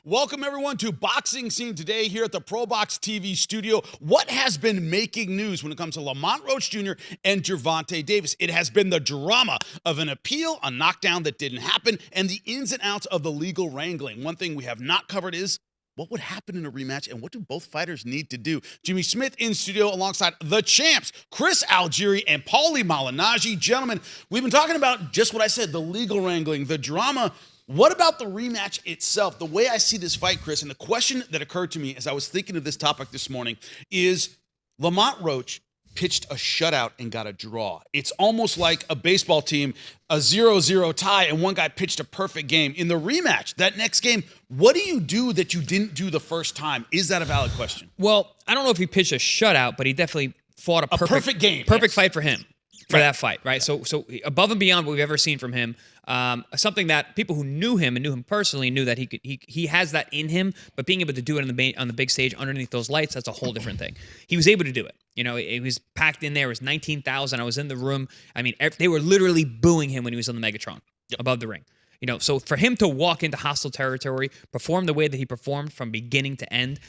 Welcome, everyone, to Boxing Scene Today here at the ProBox TV studio. What has been making news when it comes to Lamont Roach Jr. and Gervonta Davis? It has been the drama of an appeal, a knockdown that didn't happen, and the ins and outs of the legal wrangling. One thing we have not covered is what would happen in a rematch, and what do both fighters need to do? Jimmy Smith in studio alongside the champs, Chris Algieri and Paulie Malignaggi. Gentlemen, we've been talking about just what I said, the legal wrangling, the drama. What about the rematch itself? The way I see this fight, Chris, and the question that occurred to me as I was thinking of this topic this morning is Lamont Roach pitched a shutout and got a draw. It's almost like a baseball team, a 0-0 tie, and one guy pitched a perfect game. In the rematch, that next game, what do you do that you didn't do the first time? Is that a valid question? Well, I don't know if he pitched a shutout, but he definitely fought a perfect game. Perfect fight for him. For that fight, right? So above and beyond what we've ever seen from him, something that people who knew him and knew him personally knew that he has that in him, but being able to do it on the big stage underneath those lights, that's a whole different thing. He was able to do it. You know, it was packed in there. It was 19,000. I was in the room. I mean, they were literally booing him when he was on the Megatron above the ring. You know, so for him to walk into hostile territory, perform the way that he performed from beginning to end,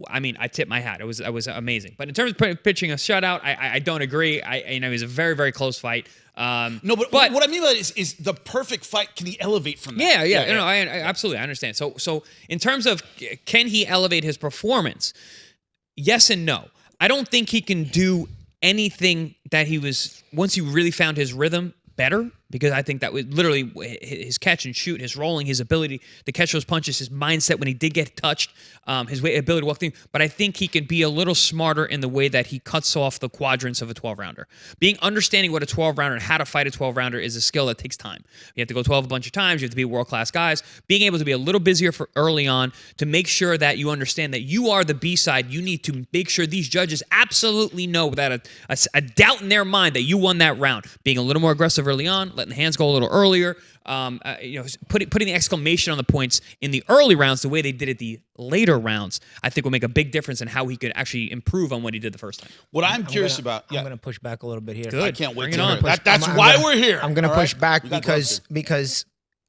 I mean, I tip my hat. It was amazing. But in terms of pitching a shutout, I don't agree. It was a very, very close fight. No, but what I mean by it is the perfect fight. Can he elevate from that? Yeah. No, I absolutely understand. So in terms of can he elevate his performance? Yes and no. I don't think he can do anything that he was once he really found his rhythm better, because I think that was literally his catch and shoot, his rolling, his ability to catch those punches, his mindset when he did get touched, his ability to walk through. But I think he can be a little smarter in the way that he cuts off the quadrants of a 12-rounder. Understanding what a 12-rounder and how to fight a 12-rounder is a skill that takes time. You have to go 12 a bunch of times. You have to be world-class guys. Being able to be a little busier for early on to make sure that you understand that you are the B-side. You need to make sure these judges absolutely know without a doubt in their mind that you won that round. Being a little more aggressive early on, letting the hands go a little earlier, putting the exclamation on the points in the early rounds the way they did it the later rounds, I think will make a big difference in how he could actually improve on what he did the first time. What I'm curious about... I'm going to push back a little bit here. Good. I can't wait to hear it. That's why we're here. I'm going to push back because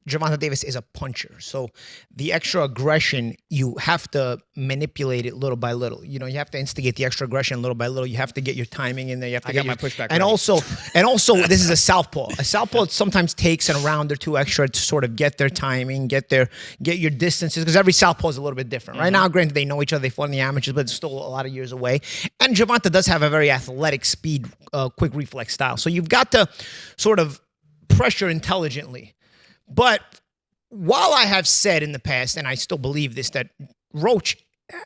Gervonta Davis is a puncher. So the extra aggression, you have to manipulate it little by little. You know, you have to instigate the extra aggression little by little. You have to get your timing in there. You have to get my pushback. And also, this is a southpaw. A southpaw sometimes takes a round or two extra to sort of get their timing, get your distances, because every southpaw is a little bit different. Right now, granted, they know each other. They fought in the amateurs, but it's still a lot of years away. And Gervonta does have a very athletic speed, quick reflex style. So you've got to sort of pressure intelligently. But while I have said in the past, and I still believe this, that Roach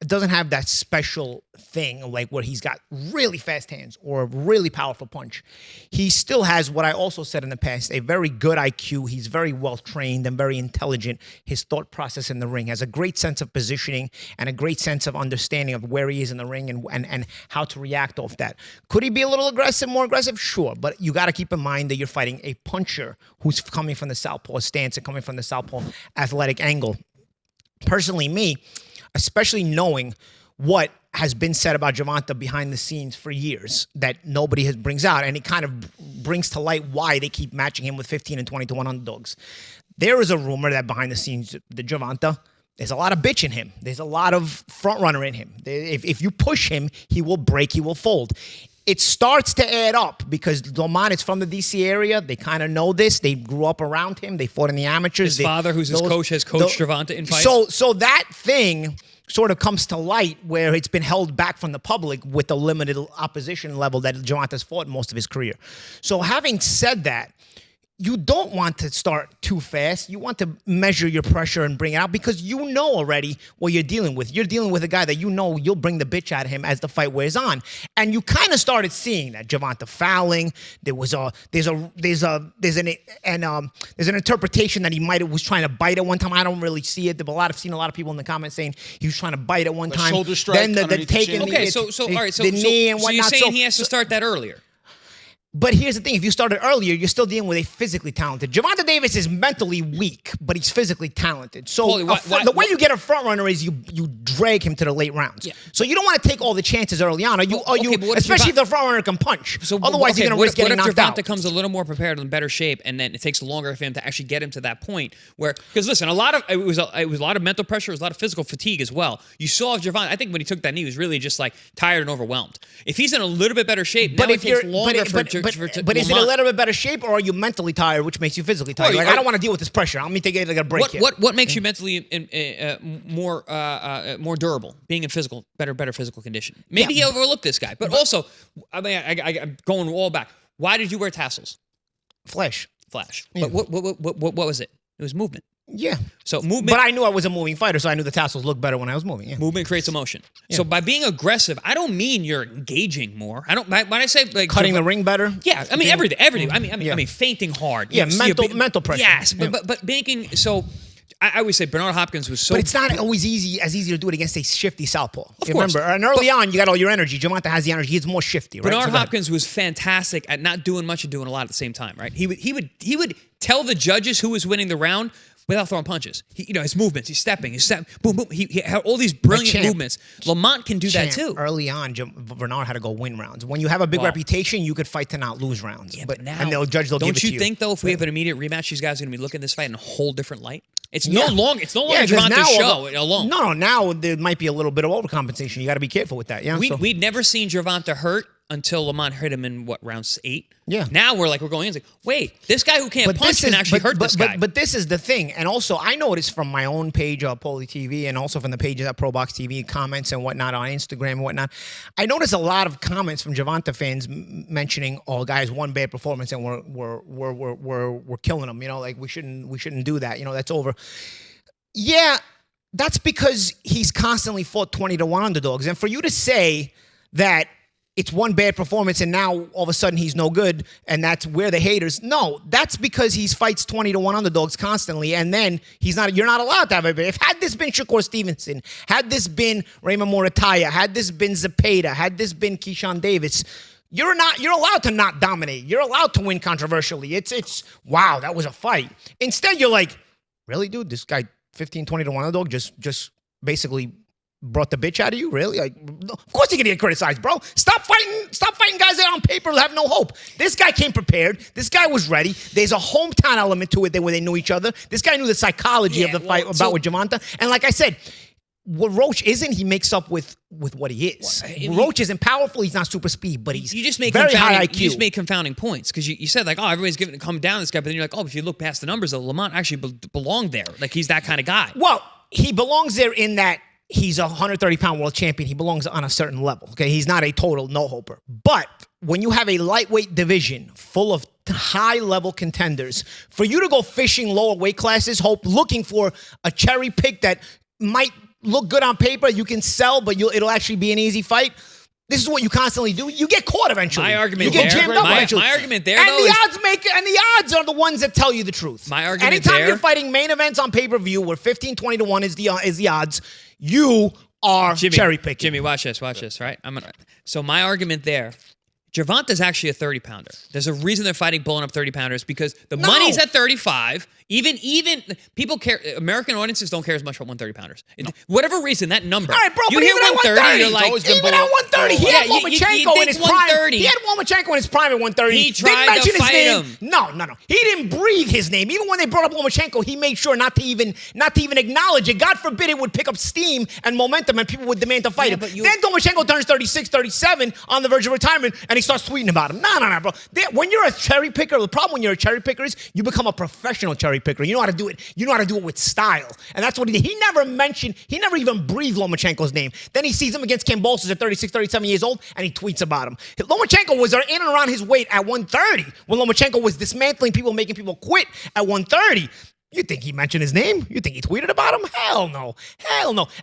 doesn't have that special thing like where he's got really fast hands or a really powerful punch, he still has what I also said in the past, a very good IQ. He's very well trained and very intelligent. His thought process in the ring has a great sense of positioning and a great sense of understanding of where he is in the ring and how to react off that. Could he be a little more aggressive? Sure, but you got to keep in mind that you're fighting a puncher who's coming from the southpaw stance and coming from the southpaw athletic angle. Personally, me, especially knowing what has been said about Gervonta behind the scenes for years that nobody brings out, and it kind of brings to light why they keep matching him with 15 and 20-1 underdogs. There is a rumor that behind the scenes, the Gervonta, there's a lot of bitch in him. There's a lot of front runner in him. If you push him, he will break, he will fold. It starts to add up because Lamont is from the D.C. area. They kind of know this. They grew up around him. They fought in the amateurs. His father, who's his coach, has coached Gervonta in fights. So that thing sort of comes to light where it's been held back from the public with the limited opposition level that Gervonta's fought most of his career. So having said that, you don't want to start too fast. You want to measure your pressure and bring it out because you know already what you're dealing with. You're dealing with a guy that you know you'll bring the bitch out of him as the fight wears on. And you kind of started seeing that. Gervonta fouling. There's an interpretation that he was trying to bite at one time. I don't really see it, but I've seen a lot of people in the comments saying he was trying to bite at one time. Shoulder strike. Then the taking okay, so the knee and whatnot. So you're saying he has to start that earlier? But here's the thing: if you started earlier, you're still dealing with a physically talented. Gervonta Davis is mentally weak, but he's physically talented. So Paulie, the way you get a front runner is you drag him to the late rounds. Yeah. So you don't want to take all the chances early on. Especially if the front runner can punch. So otherwise, you're going to risk getting knocked out. What if Gervonta comes a little more prepared and in better shape, and then it takes longer for him to actually get him to that point where? Because listen, it was a lot of mental pressure, it was a lot of physical fatigue as well. You saw Gervonta. I think when he took that knee, he was really just like tired and overwhelmed. If he's in a little bit better shape, now it takes longer for is it a little bit better shape, or are you mentally tired, which makes you physically tired? I don't want to deal with this pressure. I'm going to take a break here. What makes you mentally more durable? Being in better physical condition. Maybe he overlooked this guy, but also, I mean, I'm going all back. Why did you wear tassels? Flash. Yeah. But what was it? It was movement. Yeah. So movement. But I knew I was a moving fighter, so I knew the tassels looked better when I was moving. Yeah. Movement creates emotion. Yeah. So by being aggressive, I don't mean you're engaging more. I don't. When I say like cutting the ring better. Yeah. I mean everything. I mean fainting hard. Yeah. Mental pressure. Yes. But making so. I always say Bernard Hopkins was so. But it's not always easy to do it against a shifty southpaw. Of course. Remember, and early on, you got all your energy. Gervonta has the energy. He's more shifty, right? Bernard Hopkins was fantastic at not doing much and doing a lot at the same time, right? He would tell the judges who was winning the round without throwing punches. His movements, he's stepping, boom, boom. He had all these brilliant movements. Lamont can do that too. Early on, Bernard had to go win rounds. When you have a big reputation, you could fight to not lose rounds. Yeah, but now, and they'll give it to you. Don't you think though, if we have an immediate rematch, these guys are going to be looking at this fight in a whole different light? It's no longer Gervonta's show alone. No, now there might be a little bit of overcompensation. You got to be careful with that. Yeah, we'd never seen Gervonta hurt until Lamont hit him in rounds 8. Yeah. Now we're going in. It's like, wait, this guy who can't punch can actually hurt this guy. But this is the thing, and also I noticed from my own page, Paulie TV, and also from the pages at ProBox TV, comments and whatnot on Instagram and whatnot. I noticed a lot of comments from Gervonta fans mentioning, "Oh, guys, one bad performance and we're killing him." Like we shouldn't do that. That's over. Yeah, that's because he's constantly fought 20-1 underdogs, and for you to say that it's one bad performance and now all of a sudden he's no good and that's where the haters. No, that's because he fights 20-1 underdogs constantly, and then you're not allowed to have it. If had this been Shakur Stevenson, had this been Raymond Morataya, had this been Zepeda, had this been Keyshawn Davis, you're allowed to not dominate. You're allowed to win controversially. It's wow, that was a fight. Instead, you're like, really, dude, this guy 15-20 to 1 underdog just basically brought the bitch out of you? Really? Of course you're gonna get criticized, bro. Stop fighting guys that on paper have no hope. This guy came prepared. This guy was ready. There's a hometown element to it where they knew each other. This guy knew the psychology of the fight with Gervonta. And like I said, what Roach isn't, he makes up with what he is. Roach isn't powerful. He's not super speed, but he's very high IQ. You just made confounding points because you said everybody's giving come down this guy, but then you're like, if you look past the numbers, Lamont actually belonged there. Like he's that kind of guy. Well, he belongs there in that he's a 130-pound world champion. He belongs on a certain level. Okay, he's not a total no-hoper. But when you have a lightweight division full of high-level contenders, for you to go fishing lower weight classes, looking for a cherry pick that might look good on paper, you can sell, but it'll actually be an easy fight. This is what you constantly do. You get caught eventually. My argument you get jammed up eventually. My argument there, and the odds are the ones that tell you the truth. My argument anytime you're fighting main events on pay-per-view where 15-20 to 1 is the odds, you are cherry picking. Jimmy, watch this, right? So my argument there, Gervonta's actually a 30-pounder. There's a reason they're fighting pulling up 30-pounders because the money's at 35. Even people care. American audiences don't care as much about 130-pounders. Whatever reason, that number. All right, bro. You but hear even 130, you're like, even at 130, he had Lomachenko in his prime. He had Lomachenko in his prime at 130. He tried to fight him. No. He didn't breathe his name. Even when they brought up Lomachenko, he made sure not to even acknowledge it. God forbid it would pick up steam and momentum, and people would demand to fight him. Then Lomachenko turns 36, 37 on the verge of retirement, and he starts tweeting about him. No, bro. When you're a cherry picker, the problem when you're a cherry picker is you become a professional cherry picker. You know how to do it. You know how to do it with style. And that's what he did. He never even breathed Lomachenko's name. Then he sees him against Kambosos at 36, 37 years old, and he tweets about him. Lomachenko was in and around his weight at 130 when Lomachenko was dismantling people, making people quit at 130. You think he mentioned his name? You think he tweeted about him? Hell no.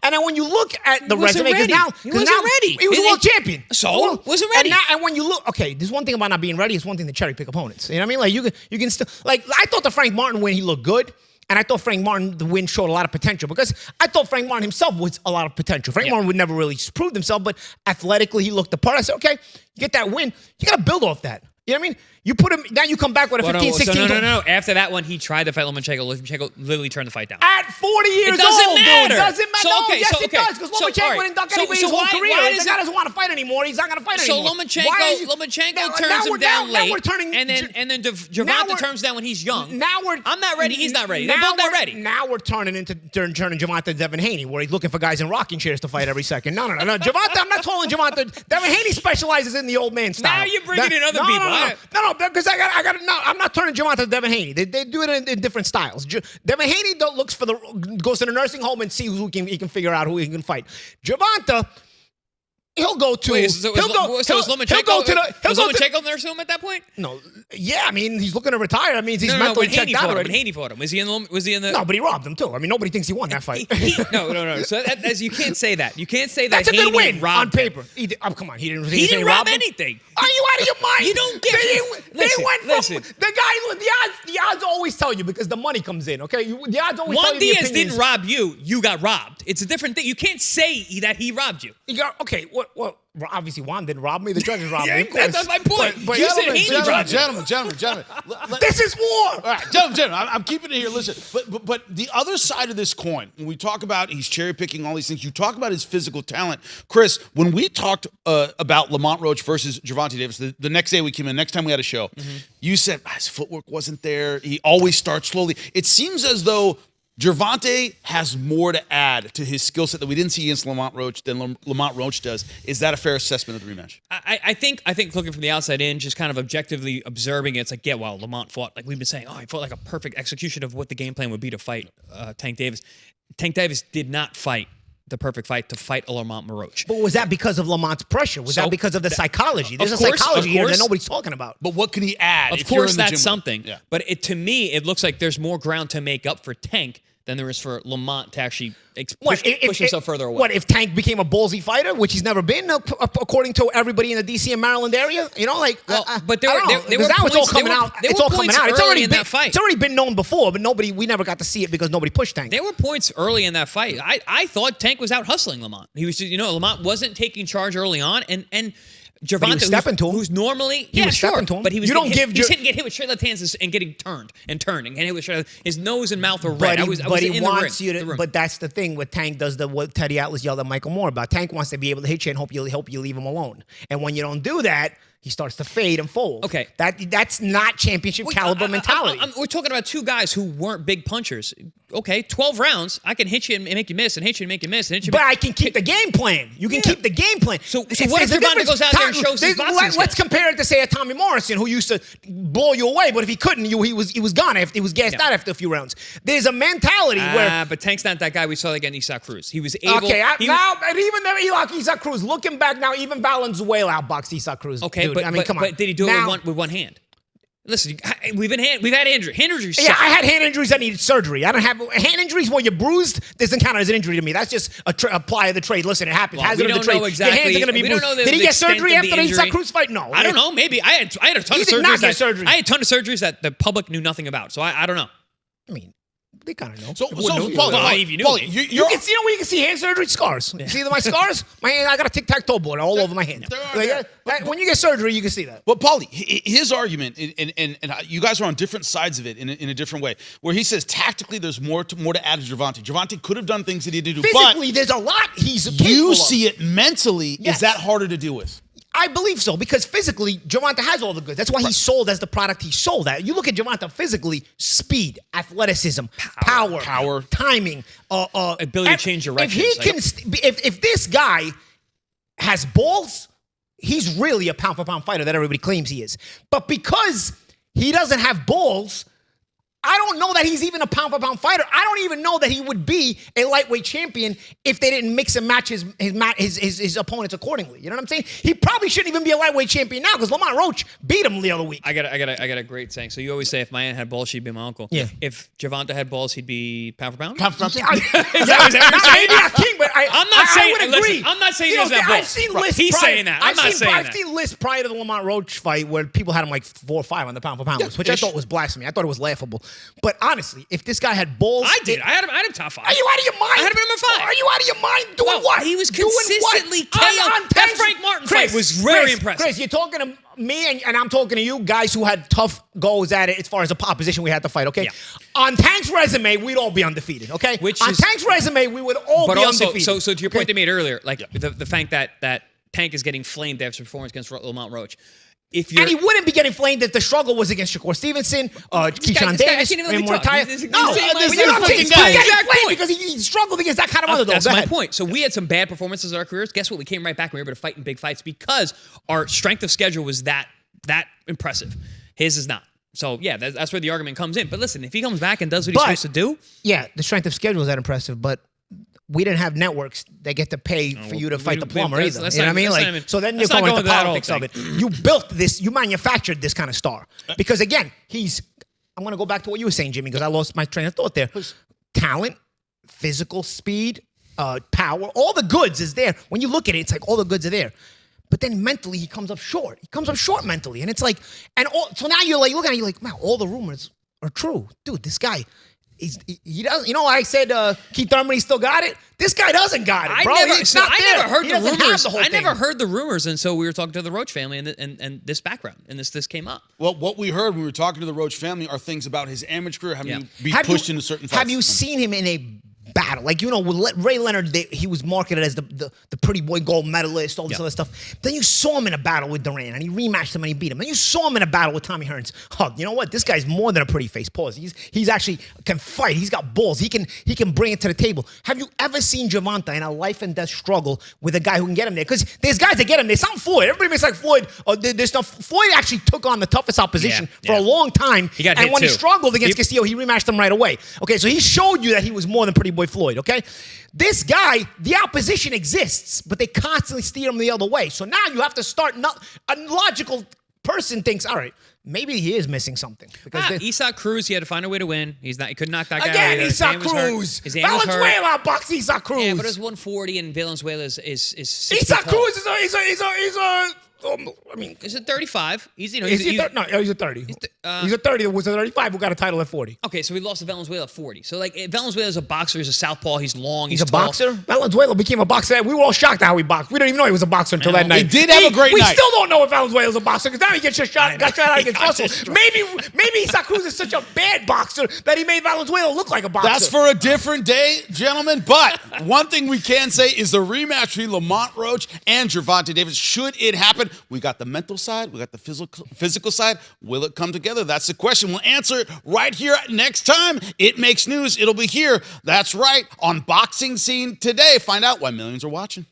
And then when you look at the resume, because now he wasn't ready. He was a world champion. So wasn't ready. And when you look, okay, there's one thing about not being ready. It's one thing to cherry pick opponents. You know what I mean? Like you can still I thought the Frank Martin win, he looked good. And I thought Frank Martin, the win showed a lot of potential because I thought Frank Martin himself was a lot of potential. Frank Martin would never really prove himself, but athletically he looked the part. I said, okay, you get that win, you got to build off that. You know what I mean? You put him, now you come back with a 15, 16. No. After that one, he tried to fight Lomachenko. Lomachenko literally turned the fight down. At 40 years old, it doesn't matter. Dude. Doesn't matter. So, No, okay, yes, so, it does. Because Lomachenko right. didn't duck anybody his whole career. The guy doesn't want to fight anymore. He's not going to fight anymore. So Lomachenko turns him down late. Now we're turning, and then Gervonta turns down when he's young. Now I'm not ready. He's not ready. They're both not ready. Now we're turning Gervonta Devin Haney, where he's looking for guys in rocking chairs to fight every second. No. Gervonta, I'm not calling Gervonta. Devin Haney specializes in the old man style. Now you're bringing in other people. No, because I'm not turning Gervonta to Devin Haney. They do it in different styles. Devin Haney goes to the nursing home and see who he can figure out who he can fight. Gervonta, he'll go to. Wait, so is Lomachenko in the nursing home at that point? No, yeah, I mean he's looking to retire. I mean he's mentally checked out already. When Haney fought him, was he in the? No, but he robbed him too. I mean nobody thinks he won that fight. No. So you can't say that. You can't say that. That's a good win on paper. Him. Come on, he didn't. He didn't rob anything. Are you out of your mind? You don't get it. Listen. The guy. The odds always tell you because the money comes in. Okay, the odds always tell you. Juan Diaz didn't rob you. You got robbed. It's a different thing. You can't say that he robbed you. Okay. What? Obviously, Juan didn't rob me. The judges robbed me. Of course. That's my point. But you said Haney robbed gentlemen. This is war. All right, gentlemen, I'm keeping it here. Listen, but the other side of this coin, when we talk about he's cherry picking all these things, you talk about his physical talent. Chris, when we talked about Lamont Roach versus Gervonta Davis, the next day we came in, next time we had a show, you said his footwork wasn't there. He always starts slowly. It seems as though Gervonta has more to add to his skill set that we didn't see against Lamont Roach than Lamont Roach does. Is that a fair assessment of the rematch? I think looking from the outside in, just kind of objectively observing it, it's like, yeah, well, Lamont fought, like we've been saying, he fought like a perfect execution of what the game plan would be to fight Tank Davis. Tank Davis did not fight the perfect fight to fight a Lamont Roach. But was that because of Lamont's pressure? Was that because of the psychology? There's a psychology here that nobody's talking about. But what can he add? Of course, that's something. Yeah. But to me, it looks like there's more ground to make up for Tank than there is for Lamont to actually push himself further away. What if Tank became a ballsy fighter, which he's never been, according to everybody in the D.C. and Maryland area? You know, like, but there were it's all coming out. It's all coming out. It's already been known before, but we never got to see it because nobody pushed Tank. There were points early in that fight. I thought Tank was out hustling Lamont. He was just, Lamont wasn't taking charge early on, and Gervonta, who's normally stepping to him, but he was getting hit with straight left hands and getting turned and getting hit with straight left. His nose and mouth were red. But that's the thing. What Tank does, what Teddy Atlas yelled at Michael Moore about. Tank wants to be able to hit you and hope you leave him alone. And when you don't do that, he starts to fade and fold. Okay, that's not championship caliber mentality. We're talking about two guys who weren't big punchers. Okay, 12 rounds, I can hit you and make you miss, and hit you and make you miss, and hit you. But I can keep the game plan. You can keep the game plan. So what if Gervonta goes out there and shows his boxing skills? Let's compare it to say a Tommy Morrison who used to blow you away, but if he couldn't, he was gone. He was gassed out after a few rounds. There's a mentality where. But Tank's not that guy we saw against Isaac Cruz. He was able. Okay, even Isaac Cruz, looking back now, even Valenzuela outboxed Isaac Cruz. Okay, dude. I mean, come on. But did he do it with one hand? Listen, we've had hand injuries. Yeah, I had hand injuries that needed surgery. I don't have hand injuries where you're bruised. Doesn't count as an injury to me. That's just a ply of the trade. Listen, it happens. Well, we don't know exactly. Your hands are going to be bruised. Did he get surgery after the Isaac Cruz fight? No. I don't know. Maybe I had a ton of surgeries. He did not get surgery. I had a ton of surgeries that the public knew nothing about. So I don't know. I mean, they kind of know. So Paulie, you can see where you can see hand surgery scars. You see my scars? My hand, I got a tic-tac-toe board all over my hand. When you get surgery, you can see that. Well, Paulie, his argument, and you guys are on different sides of it in a different way, where he says tactically there's more to add to Gervonta. Gervonta could have done things that he didn't do. Physically, there's a lot he's capable of. You see it mentally. Yes. Is that harder to deal with? I believe so, because physically, Gervonta has all the goods. That's why he's sold as the product he's sold at. You look at Gervonta physically: speed, athleticism, power, timing, ability to change directions. If this guy has balls, he's really a pound-for-pound fighter that everybody claims he is. But because he doesn't have balls, I don't know that he's even a pound-for-pound fighter. I don't even know that he would be a lightweight champion if they didn't mix and match his opponents accordingly. You know what I'm saying? He probably shouldn't even be a lightweight champion now because Lamont Roach beat him the other week. I got a great saying. So you always say if my aunt had balls, she'd be my uncle. Yeah. If Gervonta had balls, he'd be pound for pound. Pound for pound. Is that maybe not king, but I'm not saying. I would agree. Listen, I'm not saying he doesn't have balls. I've seen lists. He's saying that. I've seen lists prior to the Lamont Roach fight where people had him like 4 or 5 on the pound for pound list, which I thought was blasphemy. I thought it was laughable. But honestly, if this guy had balls, I did. I had him top 5. Are you out of your mind? I had him number 5. Are you out of your mind? Doing what? He was consistently KO. That Frank Martin fight was very impressive. Chris, you're talking to me and I'm talking to you guys who had tough goes at it as far as the opposition we had to fight, okay? Yeah. On Tank's resume, we'd all be undefeated, okay? On Tank's resume, we would all be undefeated. So to your point they made earlier, like the fact that Tank is getting flamed after his performance against Lamont Roach. And he wouldn't be getting flamed if the struggle was against Shakur Stevenson, Keyshawn Davis, and Mortai. No, you don't think he's getting flamed because he struggled against that kind of underdog. That's my point. So we had some bad performances in our careers. Guess what? We came right back. We were able to fight in big fights because our strength of schedule was that impressive. His is not. So yeah, that's where the argument comes in. But listen, if he comes back and does what he's supposed to do, yeah, the strength of schedule is that impressive, but we didn't have networks that get to pay for you to fight the plumber either. You know what I mean? Like, so then you're going into politics of it. You built this, you manufactured this kind of star. Because again, I'm going to go back to what you were saying, Jimmy, because I lost my train of thought there. Talent, physical speed, power, all the goods is there. When you look at it, it's like all the goods are there. But then mentally, he comes up short. He comes up short mentally. And it's like, so now you're like, looking at it, you're like, wow, all the rumors are true. Dude, this guy, he doesn't. You know, I said Keith Thurman, he still got it. This guy doesn't got it, bro. I never heard the rumors. I never heard the rumors, and so we were talking to the Roach family, and this background, and this came up. Well, what we heard when we were talking to the Roach family are things about his amateur career having to be pushed into certain fights. Have you seen him in a battle? Like, you know, with Ray Leonard, he was marketed as the pretty boy gold medalist, all this other stuff. Then you saw him in a battle with Duran, and he rematched him and he beat him. Then you saw him in a battle with Tommy Hearns. You know what? This guy's more than a pretty face. Pause. He's actually can fight. He's got balls. He can bring it to the table. Have you ever seen Gervonta in a life and death struggle with a guy who can get him there? Because there's guys that get him. They sound Floyd. Everybody makes like Floyd. There's stuff. Floyd actually took on the toughest opposition for a long time. He got and hit when too. He struggled against Castillo, he rematched him right away. Okay, so he showed you that he was more than pretty boy Floyd. Okay. This guy, the opposition exists, but they constantly steer him the other way. So now you have to start. A logical person thinks, all right, maybe he is missing something. Because Isaac Cruz, he had to find a way to win. He couuld knock that guy out. Again, Isaac Cruz. Valenzuela boxed Isaac Cruz. Yeah, but it was 140, and Valenzuela is 60 Isaac Cruz is a I mean, is it 35? He's a 30. He's a 30. He's a 30. It was a 35 who got a title at 40. Okay, so he lost to Valenzuela at 40. So, like, Valenzuela's a boxer. He's a southpaw. He's long. He's a tall. boxer? Valenzuela became a boxer. We were all shocked at how he boxed. We didn't even know he was a boxer until that night. He did have a great night. We still don't know if Valenzuela was a boxer because now he got shot out against Russell. Maybe Isaac Cruz is such a bad boxer that he made Valenzuela look like a boxer. That's for a different day, gentlemen. But one thing we can say is the rematch between Lamont Roach and Gervonta Davis, should it happen, we got the mental side, we got the physical side. Will it come together? That's the question. We'll answer it right here next time it makes news. It'll be here. That's right, on Boxing Scene Today. Find out why millions are watching.